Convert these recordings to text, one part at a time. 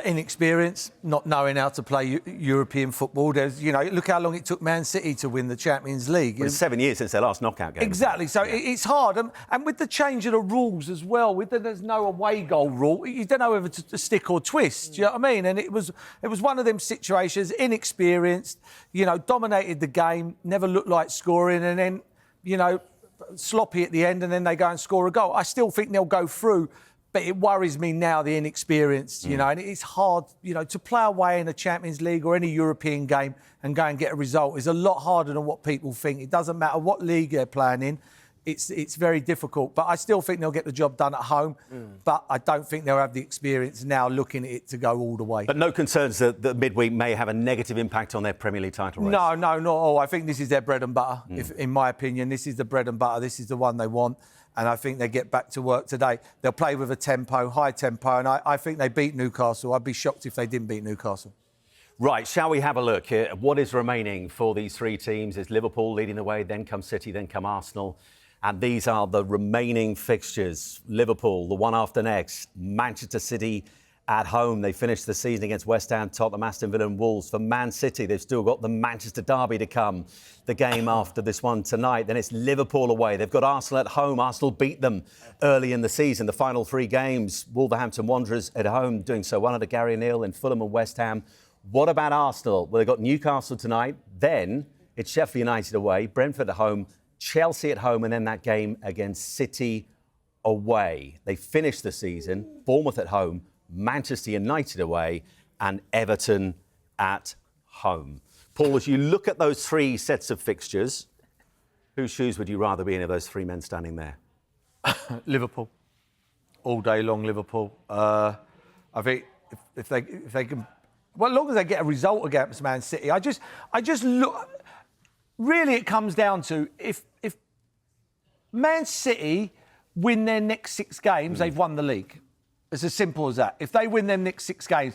Inexperience, not knowing how to play European football. There's, look how long it took Man City to win the Champions League. Well, it's 7 years since their last knockout game. Exactly. So it's hard. And with the change of the rules as well, there's no away goal rule, you don't know whether to stick or twist. Do you know what I mean? And it was one of them situations, inexperienced, dominated the game, never looked like scoring, and then, sloppy at the end, and then they go and score a goal. I still think they'll go through. But it worries me now, the inexperience, and it's hard, to play away in a Champions League or any European game and go and get a result is a lot harder than what people think. It doesn't matter what league they're playing in. It's very difficult. But I still think they'll get the job done at home. But I don't think they'll have the experience now looking at it to go all the way. But no concerns that midweek may have a negative impact on their Premier League title race? No, not at all. I think this is their bread and butter. In my opinion, this is the bread and butter. This is the one they want. And I think they get back to work today. They'll play with a tempo, high tempo, and I think they beat Newcastle. I'd be shocked if they didn't beat Newcastle. Right, shall we have a look at what is remaining for these three teams? It's Liverpool leading the way, then come City, then come Arsenal. And these are the remaining fixtures. Liverpool, the one after next. Manchester City at home. They finished the season against West Ham, Tottenham, Aston Villa and Wolves. For Man City, they've still got the Manchester derby to come. The game after this one tonight. Then it's Liverpool away. They've got Arsenal at home. Arsenal beat them early in the season. The final three games, Wolverhampton Wanderers at home doing so well under Gary O'Neill in Fulham and West Ham. What about Arsenal? Well, they've got Newcastle tonight. Then it's Sheffield United away, Brentford at home, Chelsea at home, and then that game against City away. They finished the season, Bournemouth at home, Manchester United away, and Everton at home. Paul, as you look at those three sets of fixtures, whose shoes would you rather be in of those three men standing there? Liverpool. All day long, Liverpool. I think if they can... Well, as long as they get a result against Man City, I just look... Really, it comes down to if Man City win their next 6 games, they've won the league. It's as simple as that. If they win them next 6 games.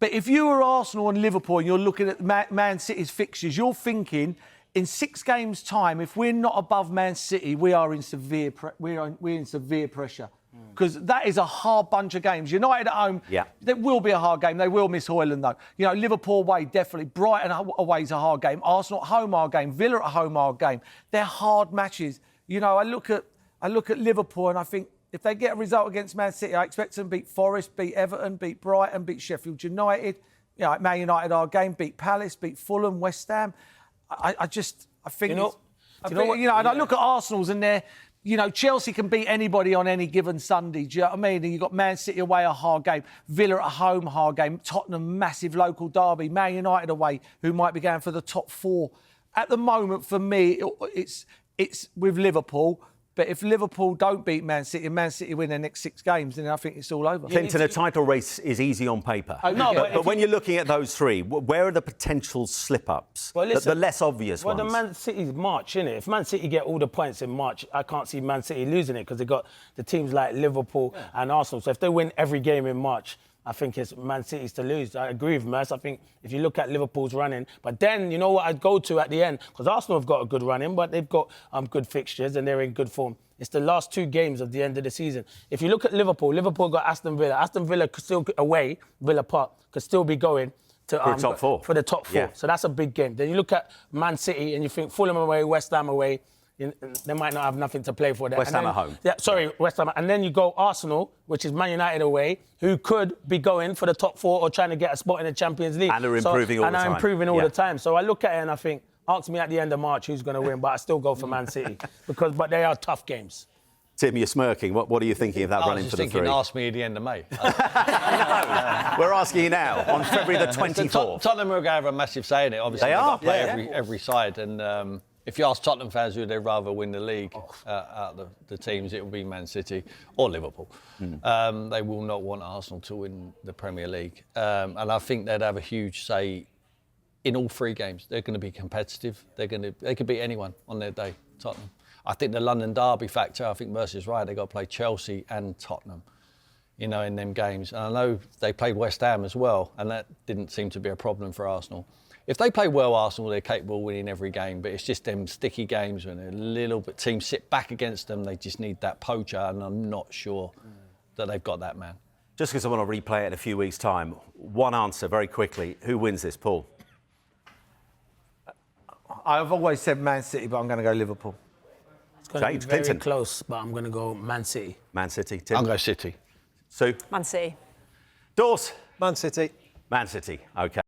But if you were Arsenal and Liverpool and you're looking at Man City's fixtures, you're thinking in 6 games' time, if we're not above Man City, we are in severe pressure. Because that is a hard bunch of games. United at home, there will be a hard game. They will miss Højlund, though. Liverpool away, definitely. Brighton away is a hard game. Arsenal at home, hard game. Villa at home, hard game. They're hard matches. I look at Liverpool and I think if they get a result against Man City, I expect them to beat Forest, beat Everton, beat Brighton, beat Sheffield United. Man United, hard game, beat Palace, beat Fulham, West Ham. I think... I look at Arsenal's and they're... Chelsea can beat anybody on any given Sunday. Do you know what I mean? And you've got Man City away, a hard game. Villa at home, hard game. Tottenham, massive local derby. Man United away, who might be going for the top 4. At the moment, for me, it's with Liverpool. But if Liverpool don't beat Man City and Man City win their next 6 games, then I think it's all over. Clinton, a title race is easy on paper. But when you're looking at those three, where are the potential slip-ups? Well, listen, the less obvious ones? Well, the Man City's March, innit? If Man City get all the points in March, I can't see Man City losing it because they've got the teams like Liverpool and Arsenal. So if they win every game in March, I think it's Man City's to lose. I agree with Merson. I think if you look at Liverpool's running, but then you know what I'd go to at the end, because Arsenal have got a good running, but they've got good fixtures and they're in good form. It's the last 2 games of the end of the season. If you look at Liverpool got Aston Villa. Aston Villa could still away, Villa Park, could still be going to for the top 4. For the top 4. Yeah. So that's a big game. Then you look at Man City and you think Fulham away, West Ham away. They might not have nothing to play for there. West Ham at home. Yeah, sorry, West Ham. And then you go Arsenal, which is Man United away, who could be going for the top 4 or trying to get a spot in the Champions League. And are improving all the time. And are improving all the time. So I look at it and I think, ask me at the end of March who's going to win, but I still go for Man City. But they are tough games. Tim, you're smirking. What are you thinking of that running for the 3? I was just thinking, ask me at the end of May. We're asking you now, on February the 24th. Tottenham are going to have a massive say in it. Obviously, they are. Play every side. And if you ask Tottenham fans who they'd rather win the league out of the teams, it will be Man City or Liverpool. They will not want Arsenal to win the Premier League. And I think they'd have a huge say in all 3 games. They're going to be competitive. They could beat anyone on their day, Tottenham. I think the London derby factor, I think Mercy's right, they've got to play Chelsea and Tottenham, in them games. And I know they played West Ham as well, and that didn't seem to be a problem for Arsenal. If they play well, Arsenal, they're capable of winning every game, but it's just them sticky games when a little bit teams sit back against them, they just need that poacher, and I'm not sure that they've got that man. Just because I want to replay it in a few weeks' time, one answer very quickly. Who wins this, Paul? I've always said Man City, but I'm going to go Liverpool. It's going to be James, very Clinton. close, but I'm going to go Man City. Man City. Tim? I'll go City. Sue? Man City. Dawes? Man City. Man City. OK.